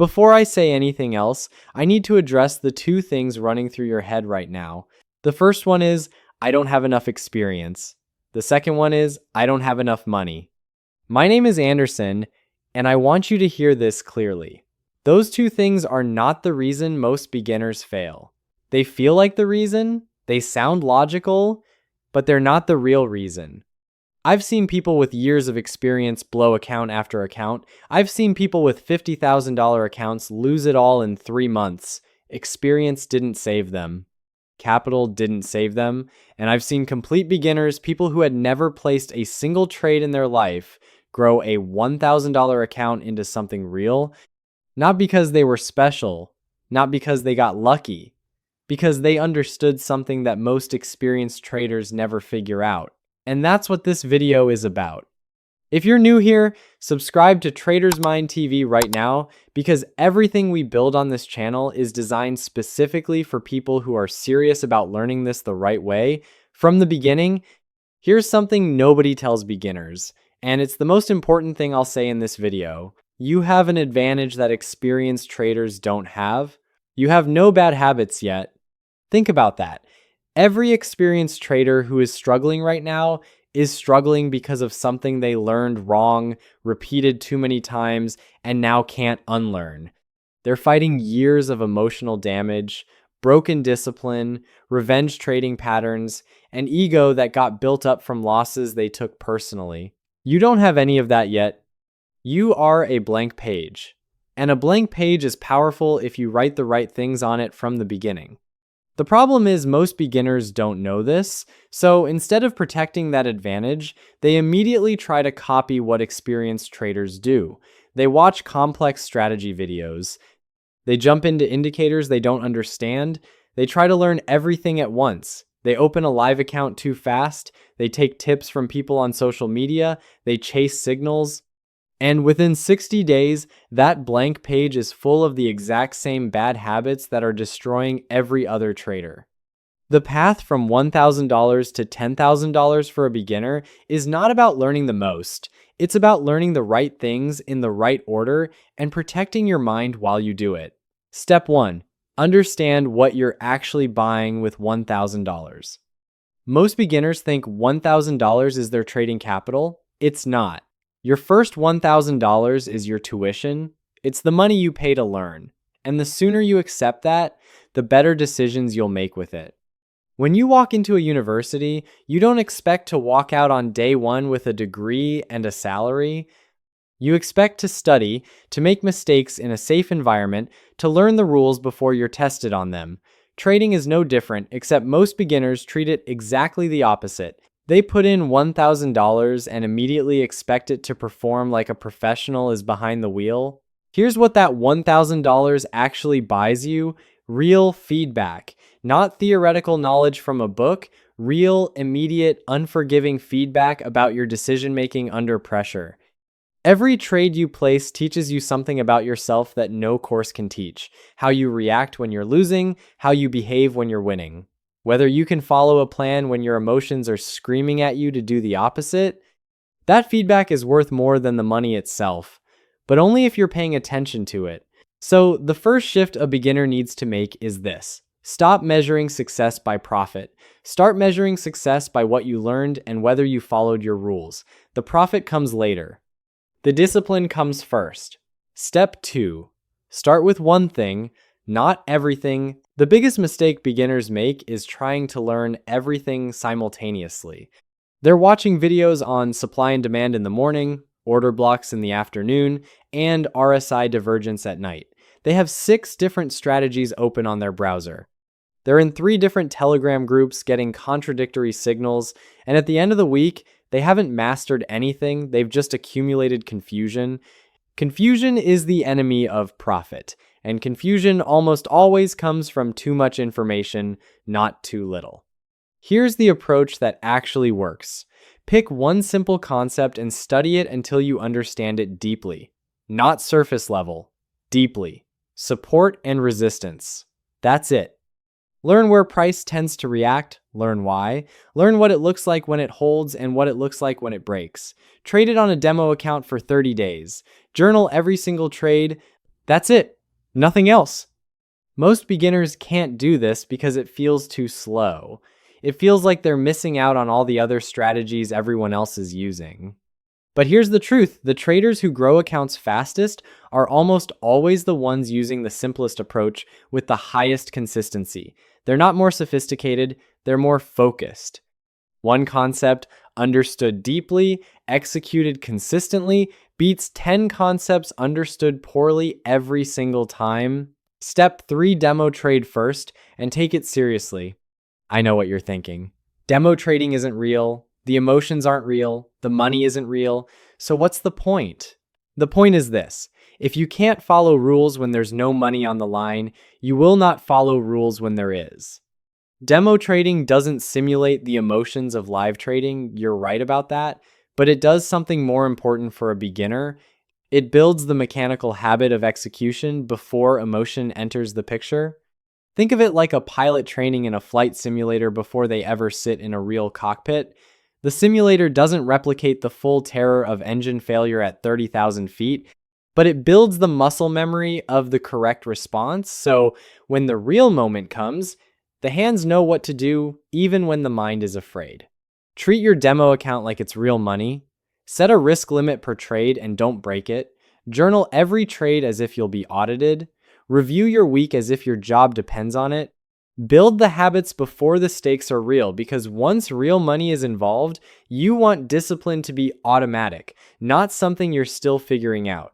Before I say anything else, I need to address the two things running through your head right now. The first one is, I don't have enough experience. The second one is, I don't have enough money. My name is Anderson, and I want you to hear this clearly. Those two things are not the reason most beginners fail. They feel like the reason, they sound logical, but they're not the real reason. I've seen people with years of experience blow account after account. I've seen people with $50,000 accounts lose it all in 3 months. Experience didn't save them. Capital didn't save them. And I've seen complete beginners, people who had never placed a single trade in their life, grow a $1,000 account into something real. Not because they were special, not because they got lucky, because they understood something that most experienced traders never figure out. And that's what this video is about. If you're new here, subscribe to Trader's Mind TV right now, because everything we build on this channel is designed specifically for people who are serious about learning this the right way. From the beginning, here's something nobody tells beginners, and it's the most important thing I'll say in this video. You have an advantage that experienced traders don't have. You have no bad habits yet. Think about that. Every experienced trader who is struggling right now is struggling because of something they learned wrong, repeated too many times, and now can't unlearn. They're fighting years of emotional damage, broken discipline, revenge trading patterns, and ego that got built up from losses they took personally. You don't have any of that yet. You are a blank page. And a blank page is powerful if you write the right things on it from the beginning. The problem is most beginners don't know this, so instead of protecting that advantage, they immediately try to copy what experienced traders do. They watch complex strategy videos. They jump into indicators they don't understand. They try to learn everything at once. They open a live account too fast. They take tips from people on social media. They chase signals. And within 60 days, that blank page is full of the exact same bad habits that are destroying every other trader. The path from $1,000 to $10,000 for a beginner is not about learning the most. It's about learning the right things in the right order and protecting your mind while you do it. Step 1. Understand what you're actually buying with $1,000. Most beginners think $1,000 is their trading capital. It's not. Your first $1,000 is your tuition. It's the money you pay to learn. And the sooner you accept that, the better decisions you'll make with it. When you walk into a university, you don't expect to walk out on day one with a degree and a salary. You expect to study, to make mistakes in a safe environment, to learn the rules before you're tested on them. Trading is no different, except most beginners treat it exactly the opposite. They put in $1,000 and immediately expect it to perform like a professional is behind the wheel. Here's what that $1,000 actually buys you: real feedback. Not theoretical knowledge from a book, real, immediate, unforgiving feedback about your decision-making under pressure. Every trade you place teaches you something about yourself that no course can teach: how you react when you're losing, how you behave when you're winning. Whether you can follow a plan when your emotions are screaming at you to do the opposite. That feedback is worth more than the money itself, but only if you're paying attention to it. So the first shift a beginner needs to make is this: stop measuring success by profit. Start measuring success by what you learned and whether you followed your rules. The profit comes later. The discipline comes first. Step 2. Start with one thing, not everything. The biggest mistake beginners make is trying to learn everything simultaneously. They're watching videos on supply and demand in the morning, order blocks in the afternoon, and RSI divergence at night. They have 6 different strategies open on their browser. They're in 3 different Telegram groups getting contradictory signals, and at the end of the week, they haven't mastered anything. They've just accumulated confusion. Confusion is the enemy of profit, and confusion almost always comes from too much information, not too little. Here's the approach that actually works. Pick one simple concept and study it until you understand it deeply. Not surface level, deeply. Support and resistance. That's it. Learn where price tends to react, learn why. Learn what it looks like when it holds and what it looks like when it breaks. Trade it on a demo account for 30 days. Journal every single trade. That's it. Nothing else. Most beginners can't do this because it feels too slow. It feels like they're missing out on all the other strategies everyone else is using. But here's the truth, the traders who grow accounts fastest are almost always the ones using the simplest approach with the highest consistency. They're not more sophisticated, they're more focused. One concept understood deeply, executed consistently, beats 10 concepts understood poorly every single time. Step 3, demo trade first and take it seriously. I know what you're thinking. Demo trading isn't real. The emotions aren't real. The money isn't real. So what's the point? The point is this. If you can't follow rules when there's no money on the line, you will not follow rules when there is. Demo trading doesn't simulate the emotions of live trading. You're right about that. But it does something more important for a beginner. It builds the mechanical habit of execution before emotion enters the picture. Think of it like a pilot training in a flight simulator before they ever sit in a real cockpit. The simulator doesn't replicate the full terror of engine failure at 30,000 feet, but it builds the muscle memory of the correct response, so when the real moment comes, the hands know what to do even when the mind is afraid. Treat your demo account like it's real money. Set a risk limit per trade and don't break it. Journal every trade as if you'll be audited. Review your week as if your job depends on it. Build the habits before the stakes are real, because once real money is involved, you want discipline to be automatic, not something you're still figuring out.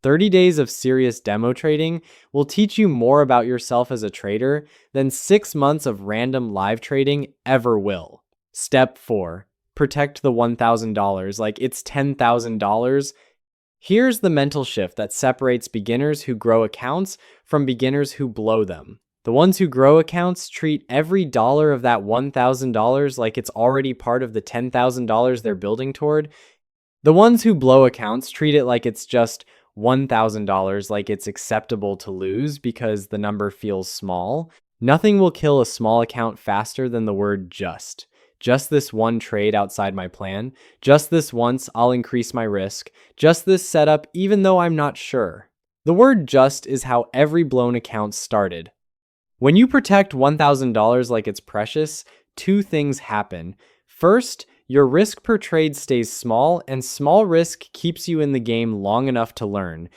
30 days of serious demo trading will teach you more about yourself as a trader than 6 months of random live trading ever will. Step 4. Protect the $1,000 like it's $10,000. Here's the mental shift that separates beginners who grow accounts from beginners who blow them. The ones who grow accounts treat every dollar of that $1,000 like it's already part of the $10,000 they're building toward. The ones who blow accounts treat it like it's just $1,000, like it's acceptable to lose because the number feels small. Nothing will kill a small account faster than the word just. Just this one trade outside my plan. Just this once, I'll increase my risk. Just this setup, even though I'm not sure. The word just is how every blown account started. When you protect $1,000 like it's precious, two things happen. First, your risk per trade stays small, and small risk keeps you in the game long enough to learn.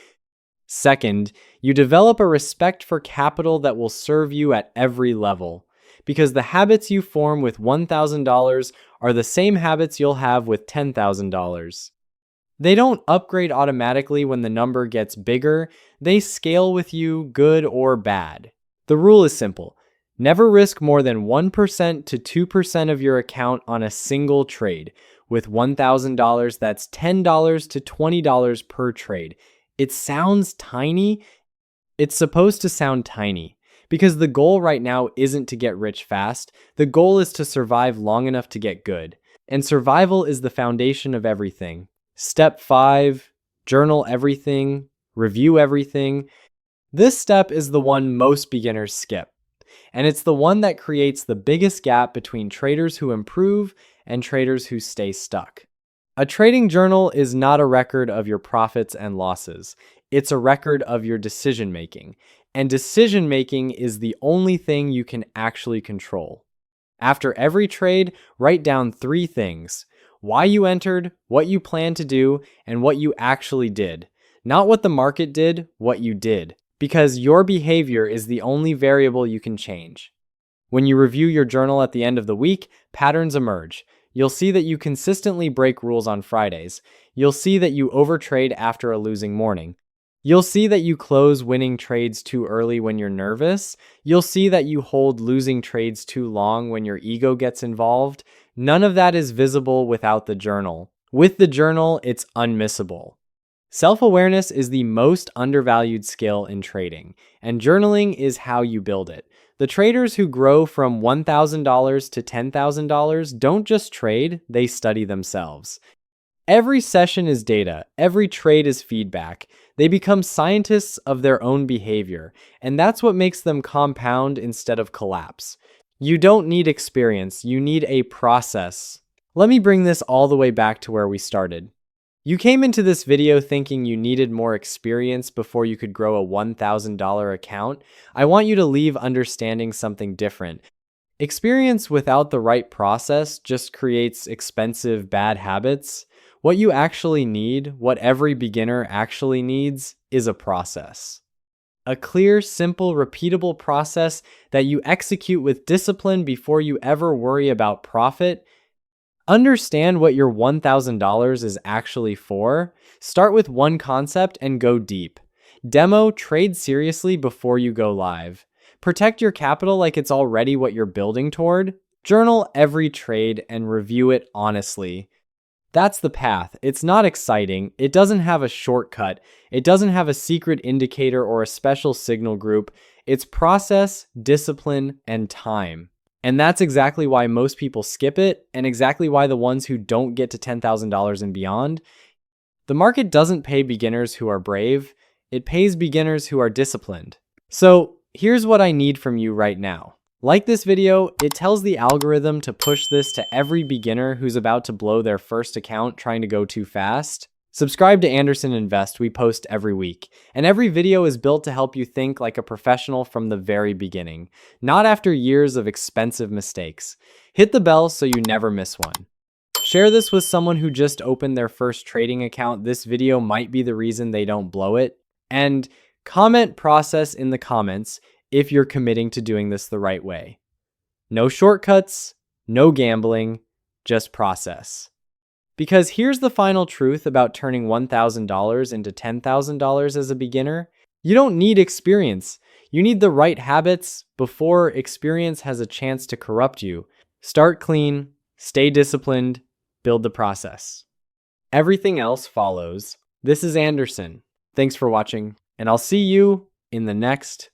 Second, you develop a respect for capital that will serve you at every level, because the habits you form with $1,000 are the same habits you'll have with $10,000. They don't upgrade automatically when the number gets bigger, they scale with you, good or bad. The rule is simple. Never risk more than 1% to 2% of your account on a single trade. With $1,000, that's $10 to $20 per trade. It sounds tiny. It's supposed to sound tiny because the goal right now isn't to get rich fast. The goal is to survive long enough to get good. And survival is the foundation of everything. Step 5, journal everything, review everything. This step is the one most beginners skip. And it's the one that creates the biggest gap between traders who improve and traders who stay stuck. A trading journal is not a record of your profits and losses. It's a record of your decision making. And decision making is the only thing you can actually control. After every trade, write down 3 things: why you entered, what you plan to do, and what you actually did. Not what the market did, what you did. Because your behavior is the only variable you can change. When you review your journal at the end of the week, patterns emerge. You'll see that you consistently break rules on Fridays. You'll see that you overtrade after a losing morning. You'll see that you close winning trades too early when you're nervous. You'll see that you hold losing trades too long when your ego gets involved. None of that is visible without the journal. With the journal, it's unmissable. Self-awareness is the most undervalued skill in trading, and journaling is how you build it. The traders who grow from $1,000 to $10,000 don't just trade, they study themselves. Every session is data, every trade is feedback. They become scientists of their own behavior, and that's what makes them compound instead of collapse. You don't need experience, you need a process. Let me bring this all the way back to where we started. You came into this video thinking you needed more experience before you could grow a $1,000 account. I want you to leave understanding something different. Experience without the right process just creates expensive bad habits. What you actually need, what every beginner actually needs, is a process. A clear, simple, repeatable process that you execute with discipline before you ever worry about profit. Understand what your $1,000 is actually for. Start with one concept and go deep. Demo, trade seriously before you go live. Protect your capital like it's already what you're building toward. Journal every trade and review it honestly. That's the path. It's not exciting. It doesn't have a shortcut. It doesn't have a secret indicator or a special signal group. It's process, discipline, and time. And that's exactly why most people skip it, and exactly why the ones who don't get to $10,000 and beyond. The market doesn't pay beginners who are brave. It pays beginners who are disciplined. So here's what I need from you right now. Like this video, it tells the algorithm to push this to every beginner who's about to blow their first account trying to go too fast. Subscribe to Anderson Invest, we post every week, and every video is built to help you think like a professional from the very beginning, not after years of expensive mistakes. Hit the bell so you never miss one. Share this with someone who just opened their first trading account. This video might be the reason they don't blow it. And comment process in the comments if you're committing to doing this the right way. No shortcuts, no gambling, just process. Because here's the final truth about turning $1,000 into $10,000 as a beginner. You don't need experience. You need the right habits before experience has a chance to corrupt you. Start clean, stay disciplined, build the process. Everything else follows. This is Anderson. Thanks for watching, and I'll see you in the next